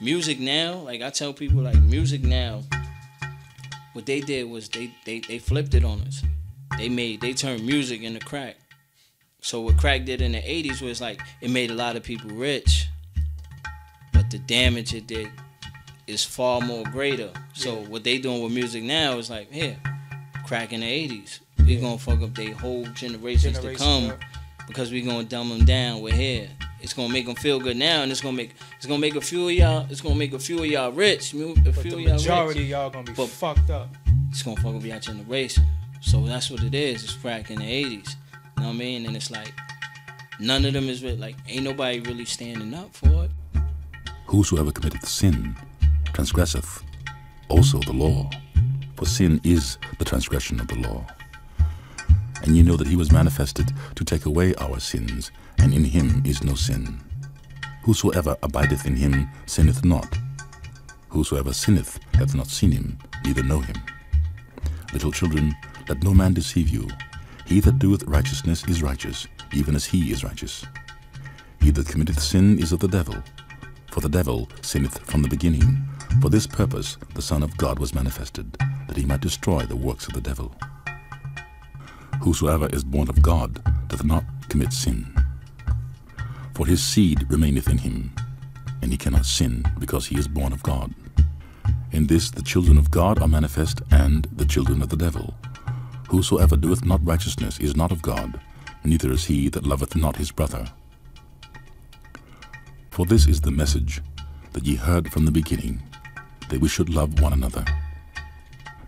music now, like I tell people, like music now, what they did was they flipped it on us. They turned music into crack. So what crack did in the 80s was like it made a lot of people rich, but the damage it did is far more greater. So what they doing with music now is like, here, crack in the 80s. We gonna fuck up their whole generations to come because we gonna dumb them down with here. It's gonna make them feel good now, and it's gonna make a few of y'all. It's gonna make a few of y'all rich. But the majority of y'all gonna be fucked up. It's gonna fuck up y'all generation. So that's what it is. It's crack in the 80s. You know what I mean? And it's like none of them is really, like ain't nobody really standing up for it. Whosoever committeth sin transgresseth also the law, for sin is the transgression of the law. And you know that he was manifested to take away our sins, and in him is no sin. Whosoever abideth in him sinneth not. Whosoever sinneth hath not seen him, neither know him. Little children, let no man deceive you. He that doeth righteousness is righteous, even as he is righteous. He that committeth sin is of the devil, for the devil sinneth from the beginning. For this purpose the Son of God was manifested, that he might destroy the works of the devil. Whosoever is born of God doth not commit sin, for his seed remaineth in him, and he cannot sin, because he is born of God. In this the children of God are manifest, and the children of the devil. Whosoever doeth not righteousness is not of God, neither is he that loveth not his brother. For this is the message that ye heard from the beginning, that we should love one another.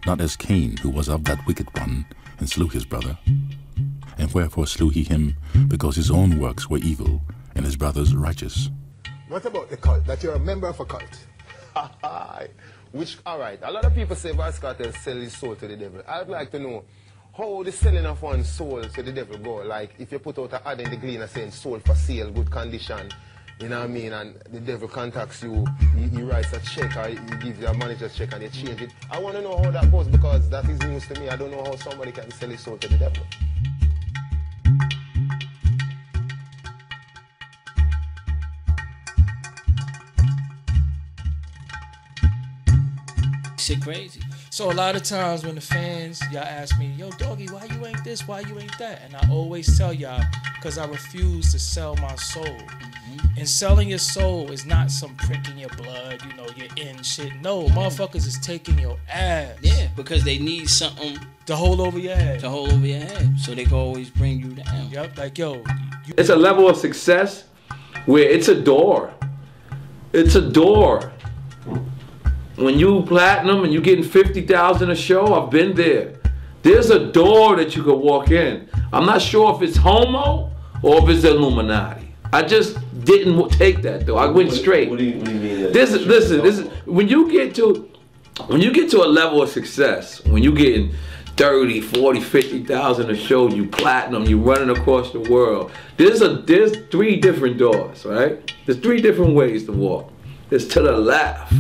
Not as Cain, who was of that wicked one, and slew his brother. And wherefore slew he him? Because his own works were evil, and his brother's righteous. What about the cult? That you're a member of a cult? Which, alright, a lot of people say Vybz Kartel sell his soul to the devil. I'd like to know how the selling of one's soul to the devil go. Like, if you put out an ad in the Gleaner saying soul for sale, good condition, you know what I mean, and the devil contacts you, he writes a check, or he gives you a manager's check and you change it. I want to know how that goes, because that is news to me. I don't know how somebody can sell his soul to the devil. Shit crazy. So a lot of times when the fans, y'all ask me, yo, doggy, why you ain't this, why you ain't that? And I always tell y'all, because I refuse to sell my soul. And selling your soul is not some prick in your blood, you know, you're in shit. No, motherfuckers is taking your ass. Yeah, because they need something to hold over your head. To hold over your head, so they can always bring you down. Yep, like, yo. It's a level of success where it's a door. It's a door. When you platinum and you getting 50,000 a show, I've been there. There's a door that you could walk in. I'm not sure if it's homo or if it's Illuminati. I just didn't take that though. I went straight. What do you mean? Listen, this is when you get to a level of success, when you getting 30, 40, 50,000 a show, you platinum, you running across the world. There's 3 different doors, right? There's 3 different ways to walk. There's to the left.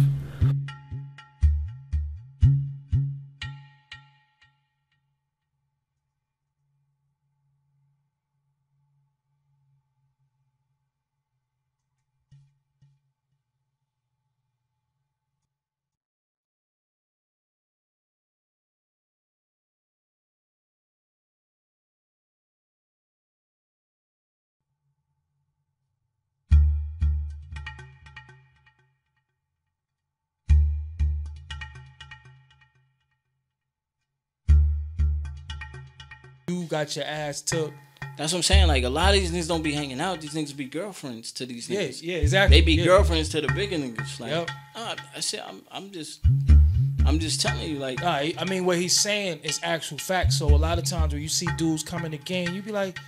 You got your ass took. That's what I'm saying. Like, a lot of these niggas don't be hanging out. These niggas be girlfriends to these niggas. Yeah, exactly. They be girlfriends to the bigger niggas. Like, yep. I said, I'm just telling you, like. I mean, what he's saying is actual facts. So a lot of times when you see dudes come in the game, you be like,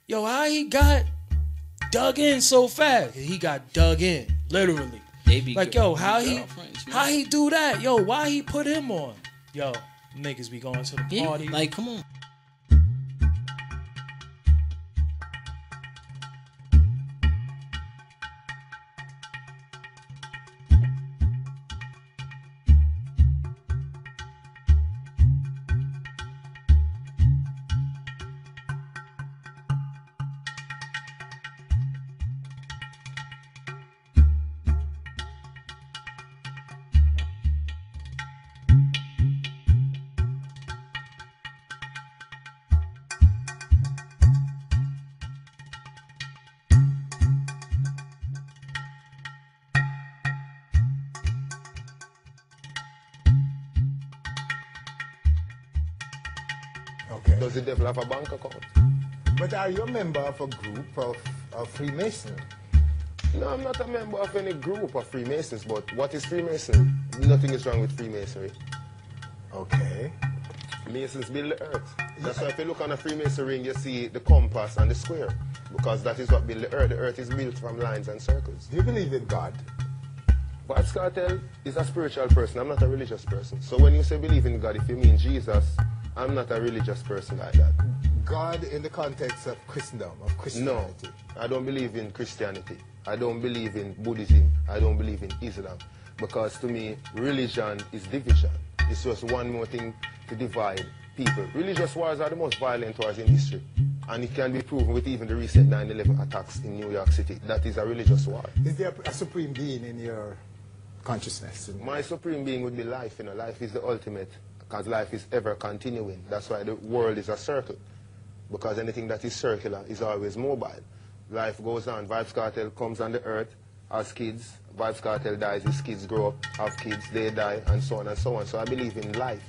yo, how he got dug in so fast? He got dug in, literally. They be like, yo, how he do that? Yo, why he put him on? Yo, niggas be going to the party. Yeah, like, come on. Okay. Does the devil have a bank account? But are you a member of a group of Freemasonry? No, I'm not a member of any group of Freemasons, but what is Freemasonry? Nothing is wrong with Freemasonry. Okay. Masons build the earth. That's why if you look on a Freemason ring, you see the compass and the square. Because that is what built the earth. The earth is built from lines and circles. Do you believe in God? Vybz Kartel is a spiritual person. I'm not a religious person. So when you say believe in God, if you mean Jesus, I'm not a religious person like that. God in the context of Christendom, of Christianity? No, I don't believe in Christianity. I don't believe in Buddhism. I don't believe in Islam. Because to me, religion is division. It's just one more thing to divide people. Religious wars are the most violent wars in history. And it can be proven with even the recent 9/11 attacks in New York City. That is a religious war. Is there a supreme being in your consciousness? My supreme being would be life. Life is the ultimate, because life is ever continuing. That's why the world is a circle. Because anything that is circular is always mobile. Life goes on. Vybz Kartel comes on the earth as kids. Vybz Kartel dies, his kids grow up, have kids, they die, and so on and so on. So I believe in life,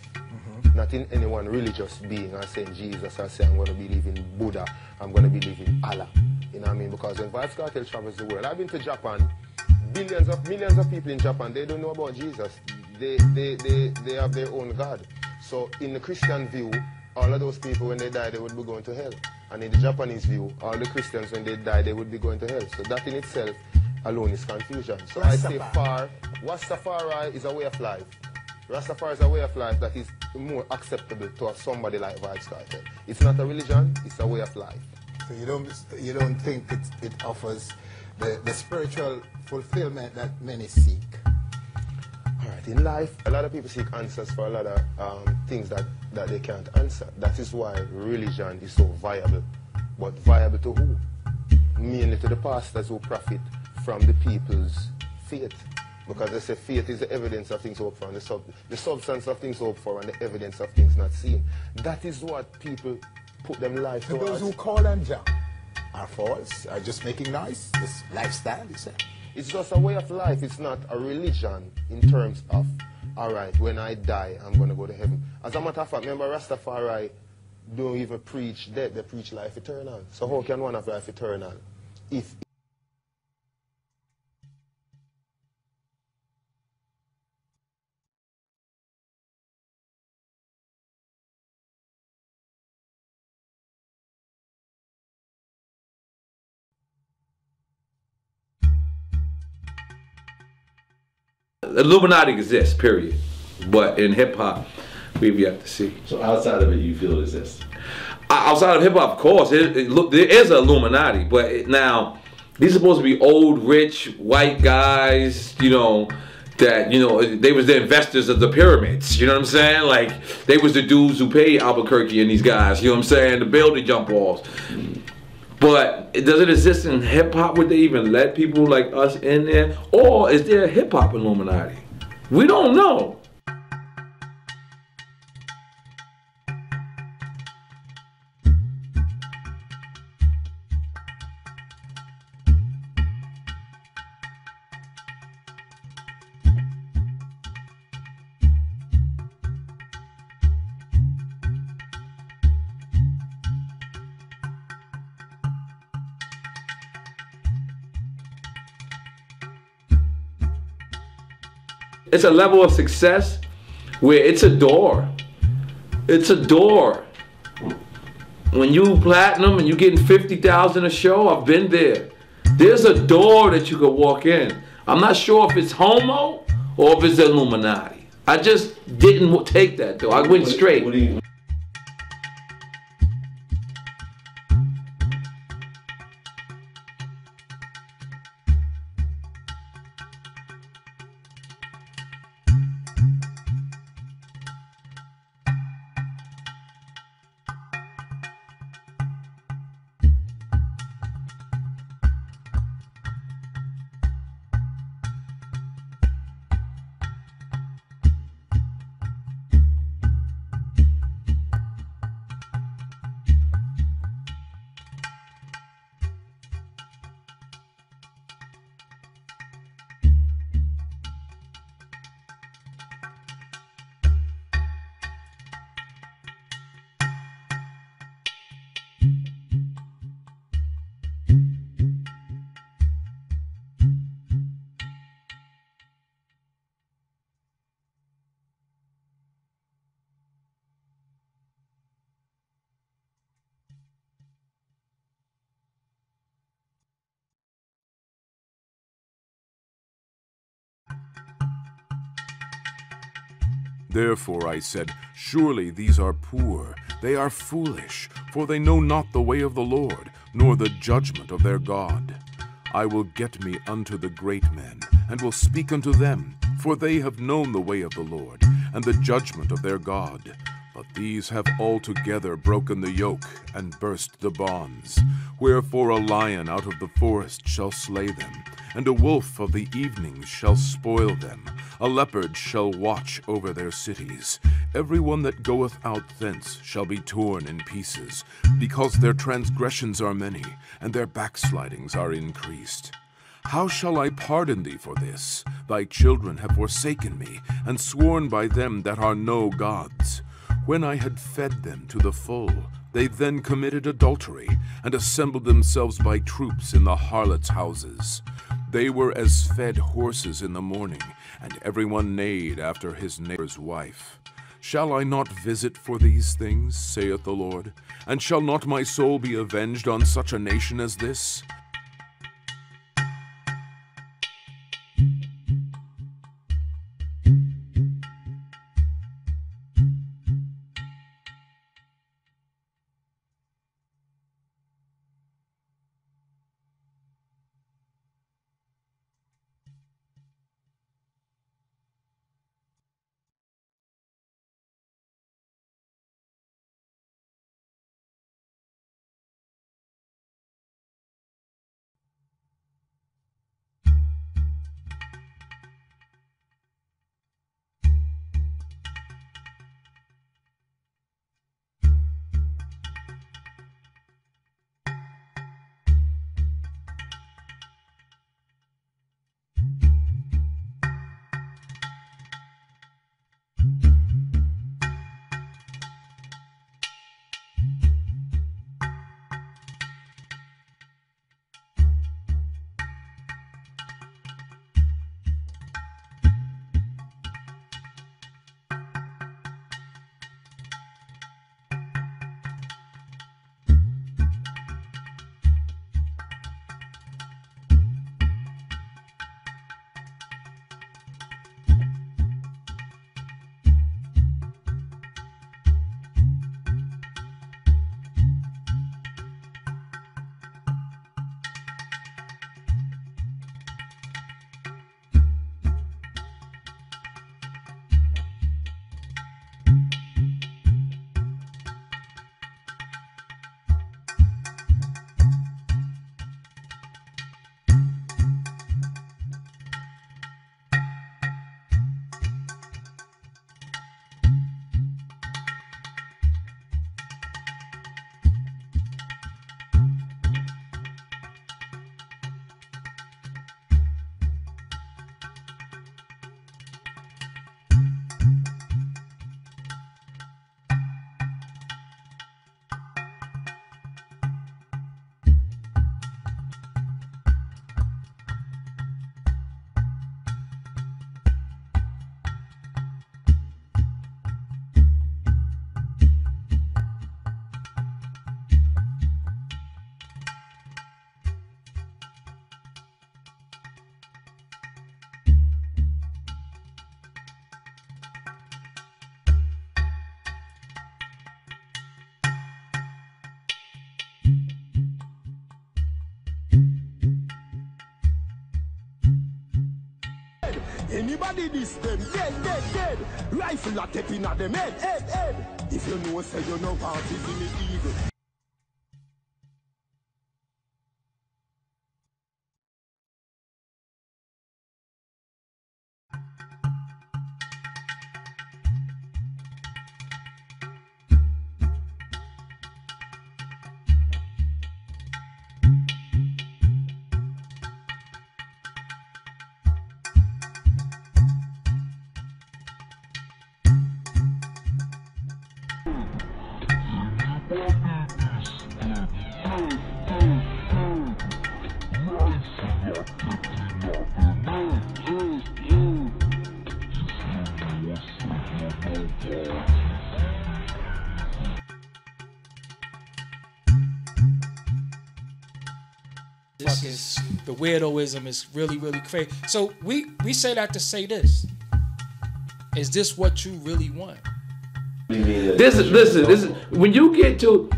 not in any one religious being. I say in Jesus, I say I'm going to believe in Buddha, I'm going to believe in Allah. You know what I mean? Because when Vybz Kartel travels the world, I've been to Japan, millions of people in Japan, they don't know about Jesus. They have their own God. So in the Christian view, all of those people, when they die, they would be going to hell. And in the Japanese view, all the Christians, when they die, they would be going to hell. So that in itself alone is confusion. So I say Rastafari is a way of life. Rastafari is a way of life that is more acceptable to somebody like Vybz Kartel. It's not a religion, it's a way of life. So you don't think it offers the spiritual fulfillment that many seek? All right, in life, a lot of people seek answers for a lot of things that they can't answer. That is why religion is so viable. But viable to who? Mainly to the pastors who profit from the people's faith. Because they say faith is the evidence of things hoped for, and the substance of things hoped for, and the evidence of things not seen. That is what people put them life So towards. those who call them Jah are false, are just making noise? This lifestyle, you say? It's just a way of life. It's not a religion in terms of, all right, when I die, I'm going to go to heaven. As a matter of fact, remember Rastafari don't even preach death, they preach life eternal. So how can one have life eternal if Illuminati exists, period. But in hip hop, we've yet to see. So outside of it, you feel it exists? Outside of hip hop, of course, look, there is an Illuminati, but now these are supposed to be old, rich, white guys, that, they was the investors of the pyramids, you know what I'm saying? Like, they was the dudes who paid Albuquerque and these guys, you know what I'm saying, to build the jump walls. But does it exist in hip hop? Would they even let people like us in there? Or is there a hip hop Illuminati? We don't know. It's a level of success where it's a door. It's a door. When you platinum and you getting 50,000 a show, I've been there. There's a door that you could walk in. I'm not sure if it's homo or if it's Illuminati. I just didn't take that door. I went straight. What do you? Therefore I said, Surely these are poor, they are foolish, for they know not the way of the Lord, nor the judgment of their God. I will get me unto the great men, and will speak unto them, for they have known the way of the Lord, and the judgment of their God. But these have altogether broken the yoke, and burst the bonds. Wherefore a lion out of the forest shall slay them, and a wolf of the evening shall spoil them. A leopard shall watch over their cities. Every one that goeth out thence shall be torn in pieces, because their transgressions are many, and their backslidings are increased. How shall I pardon thee for this? Thy children have forsaken me, and sworn by them that are no gods. When I had fed them to the full, they then committed adultery, and assembled themselves by troops in the harlots' houses. They were as fed horses in the morning, and everyone neighed after his neighbor's wife. Shall I not visit for these things, saith the Lord? And shall not my soul be avenged on such a nation as this? Anybody this them dead. Rifle a tapping at them head. If you know say you know parties in the eagle. The weirdoism is really, really crazy. So we say that to say this. Is this what you really want? Listen. When you get to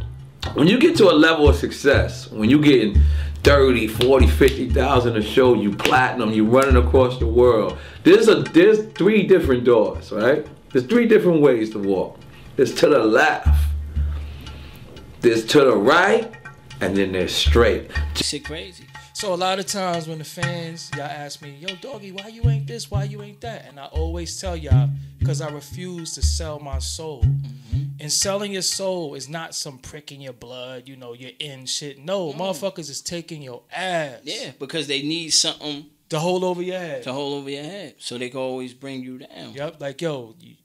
a level of success, when you getting 30, 40, 50,000 a show, you platinum, you running across the world. There's 3 different doors, right? There's 3 different ways to walk. There's to the left, there's to the right, and then there's straight. Shit crazy. So a lot of times when the fans, y'all ask me, yo, doggy, why you ain't this, why you ain't that? And I always tell y'all, because I refuse to sell my soul. And selling your soul is not some prick in your blood, you know, you're in shit. No, motherfuckers is taking your ass. Yeah, because they need something to hold over your head. To hold over your head, so they can always bring you down. Yep, like, yo, you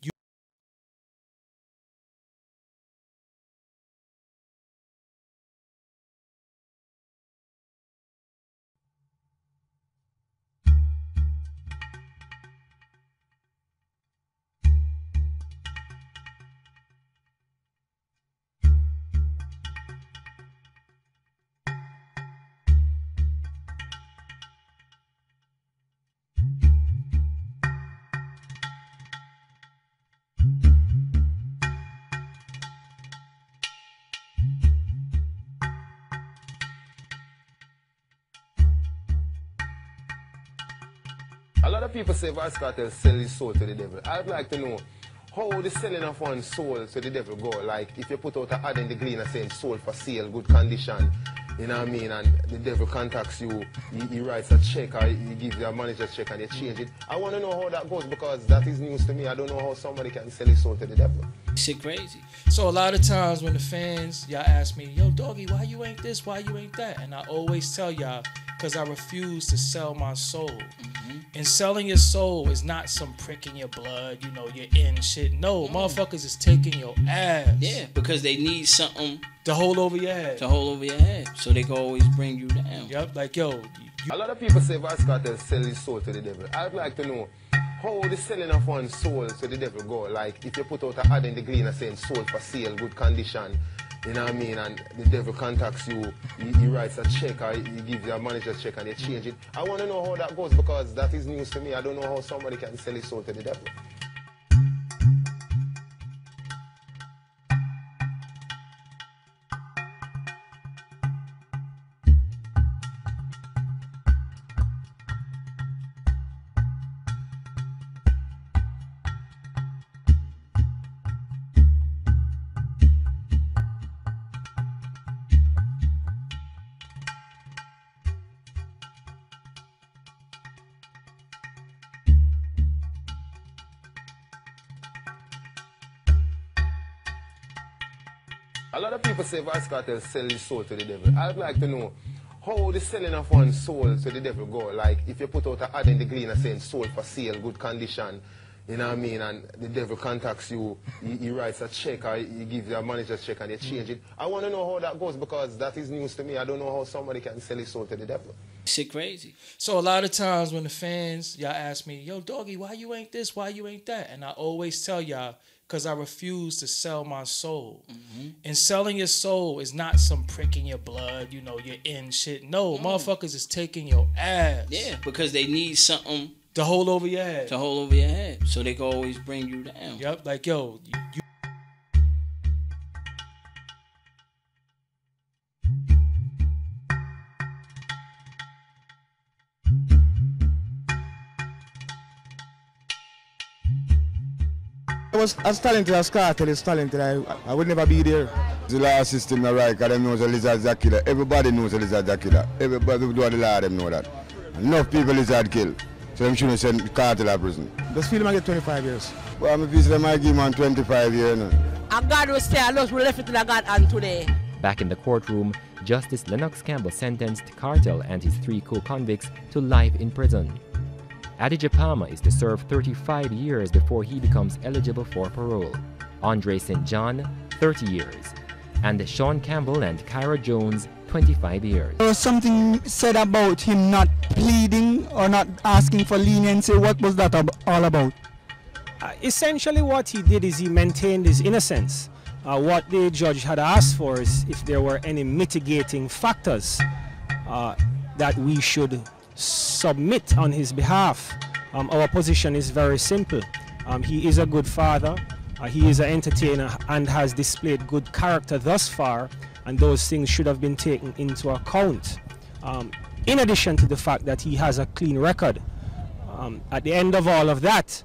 A lot of people say Vybz Kartel sell his soul to the devil. I'd like to know how the selling of one's soul to the devil go. Like if you put out an ad in the Gleaner saying soul for sale, good condition, you know what I mean, and the devil contacts you, he writes a check or he gives you a manager's check and you change it. I want to know how that goes because that is news to me. I don't know how somebody can sell his soul to the devil. Shit crazy. So a lot of times when the fans, y'all ask me, yo, doggy, why you ain't this, why you ain't that? And I always tell y'all, because I refuse to sell my soul. And selling your soul is not some prick in your blood, you know, you're in shit. No, motherfuckers is taking your ass. Yeah, because they need something to hold over your head. To hold over your head, so they can always bring you down. Yep, like, yo. A lot of people say Vybz Kartel sell his soul to the devil. I'd like to know how the selling of one's soul to the devil go. Like if you put out an ad in the Gleaner saying soul for sale, good condition, you know what I mean, and the devil contacts you, he writes a check or he gives you a manager's check and you change it. I want to know how that goes because that is news to me. I don't know how somebody can sell his soul to the devil. A lot of people say Vybz Kartel sell his soul to the devil. I'd like to know how the selling of one's soul to the devil go. Like if you put out an ad in the Gleaner saying soul for sale, good condition, you know what I mean, and the devil contacts you, he writes a check or he gives you a manager's check and you change it. I want to know how that goes because that is news to me. I don't know how somebody can sell his soul to the devil. Shit crazy. So a lot of times when the fans, y'all ask me, yo, doggy, why you ain't this, why you ain't that? And I always tell y'all, because I refuse to sell my soul. And selling your soul is not some prick in your blood, you know, you're in shit. No, motherfuckers is taking your ass. Yeah, because they need something to hold over your head. To hold over your head, so they can always bring you down. Yep, like, yo, you I was as talented as Kartel is talented, I would never be there. The law system is right, because they know the lizard's a killer. Everybody knows the lizard's a killer. Everybody who do the law, them know that. Enough people lizard kill, so them shouldn't send Kartel to prison. This film I get 25 years. Well, I'm a piece of them I give man 25 years now. And God will say, I lost we left it to God and today. Back in the courtroom, Justice Lennox Campbell sentenced Kartel and his 3 co-convicts to life in prison. Adidja Palmer is to serve 35 years before he becomes eligible for parole. Andre St. John, 30 years. And Sean Campbell and Kyra Jones, 25 years. There was something said about him not pleading or not asking for leniency. What was that all about? Essentially what he did is he maintained his innocence. What the judge had asked for is if there were any mitigating factors that we should submit on his behalf. Our position is very simple. He is a good father. He is an entertainer and has displayed good character thus far, and those things should have been taken into account. In addition to the fact that he has a clean record. At the end of all of that,